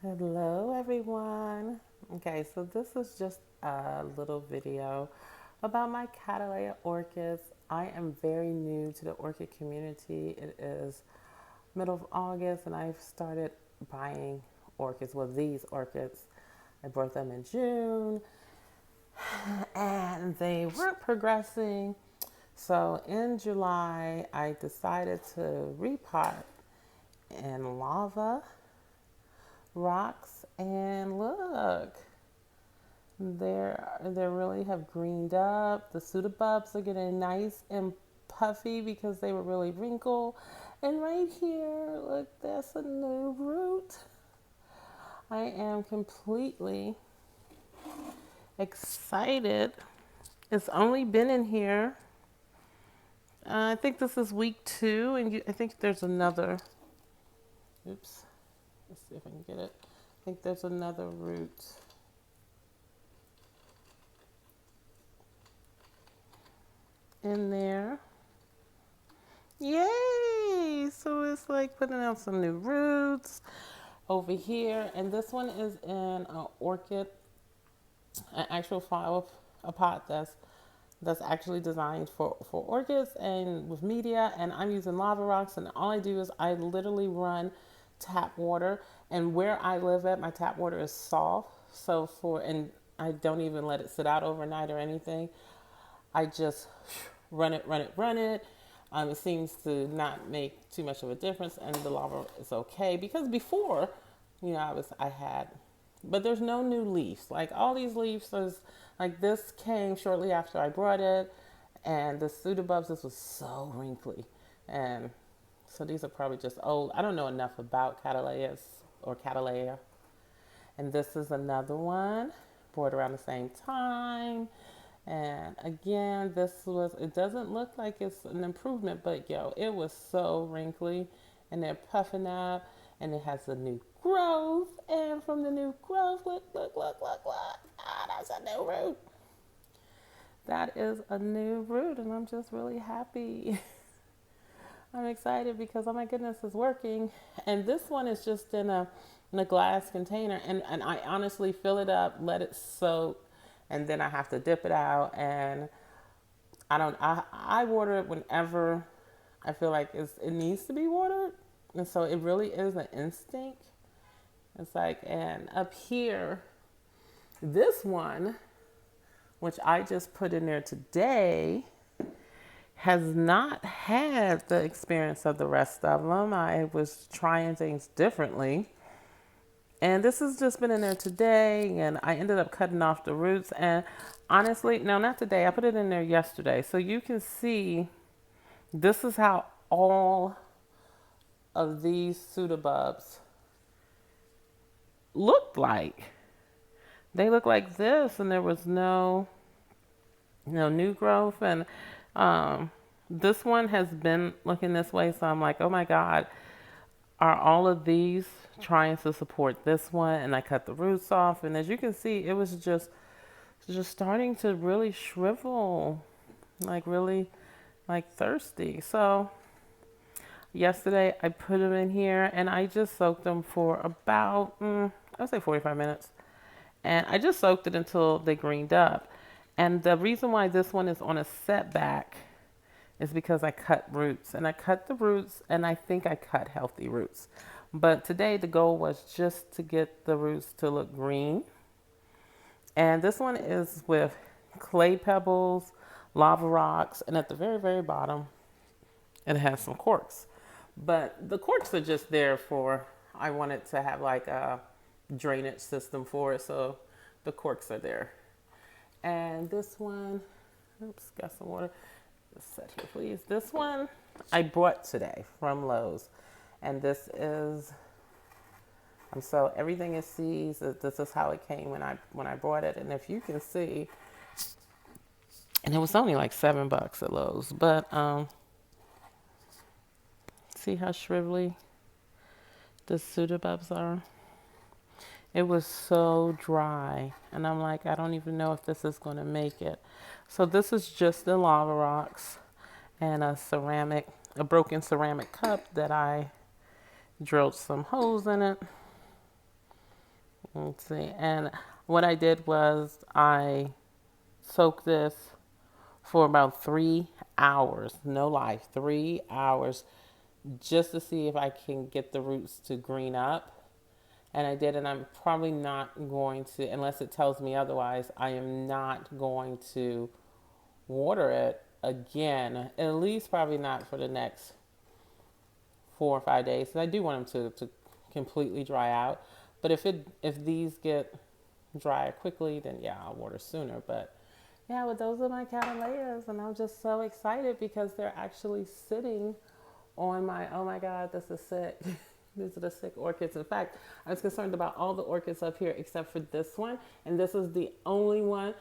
Hello, everyone. Okay, so this is just a little video about my Cattleya orchids. I am very new to the orchid community. It is middle of August, and I've started buying orchids. Well, these orchids, I bought them in June, and they weren't progressing. So in July, I decided to repot in lava rocks, and look, they really have greened up. The pseudobulbs are getting nice and puffy because they were really wrinkled. And right here, look, that's a new root. I am completely excited. It's only been in here. I think this is week 2, and I think there's another. Oops. Let's see if I can get it. I think there's another root in there. Yay! So it's like putting out some new roots over here. And this one is in an orchid, an actual flower, a pot that's actually designed for orchids and with media. And I'm using lava rocks. And all I do is I literally run tap water. And where I live at, my tap water is soft. And I don't even let it sit out overnight or anything. I just run it. It seems to not make too much of a difference, and the lava is okay because before, I had, but there's no new leaves. Like all these leaves is like this came shortly after I brought it, and the pseudobulbs, this was so wrinkly, and so these are probably just old. I don't know enough about Cattleyas or Cattleya, and this is another one bought around the same time. And again, it doesn't look like it's an improvement, but yo, it was so wrinkly and they're puffing up and it has a new growth. And from the new growth, look. Ah, that's a new root. That is a new root, and I'm just really happy. I'm excited because, oh my goodness, it's working. And this one is just in a glass container. And I honestly fill it up, let it soak, and then I have to dip it out. And I water it whenever I feel like it needs to be watered. And so it really is an instinct. It's like, and up here, this one, which I just put in there today, has not had the experience of the rest of them. I was trying things differently. And this has just been in there today, and I ended up cutting off the roots. And honestly, no, not today. I put it in there yesterday. So you can see this is how all of these pseudobulbs looked like. They look like this, and there was no new growth. And this one has been looking this way, so I'm like, oh my God, are all of these trying to support this one? And I cut the roots off, and as you can see, it was just starting to really shrivel, like really like thirsty. So yesterday I put them in here and I just soaked them for about I'd say 45 minutes, and I just soaked it until they greened up. And the reason why this one is on a setback is because I cut roots, and I cut the roots, and I think I cut healthy roots. But today the goal was just to get the roots to look green. And this one is with clay pebbles, lava rocks, and at the very, very bottom, it has some corks. But the corks are just there for, I wanted to have like a drainage system for it, so the corks are there. And this one, oops, got some water. Just set here, please. This one I bought today from Lowe's, and this is, so everything is seeds. This is how it came when I bought it, and if you can see, and it was only like $7 at Lowe's, but see how shrivelly the pseudobulbs are. It was so dry, and I'm like, I don't even know if this is going to make it. So this is just the lava rocks and a broken ceramic cup that I drilled some holes in it. Let's see. And what I did was I soaked this for about 3 hours. No lie, 3 hours, just to see if I can get the roots to green up. And I did, and I'm probably not going to, unless it tells me otherwise, I am not going to water it again, at least probably not for the next 4 or 5 days. And I do want them to completely dry out. But if these get dry quickly, then yeah, I'll water sooner. But yeah, well, those are my Cattleyas, and I'm just so excited because they're actually sitting on my, oh my God, this is sick. These are the sick orchids. In fact, I was concerned about all the orchids up here except for this one. And this is the only one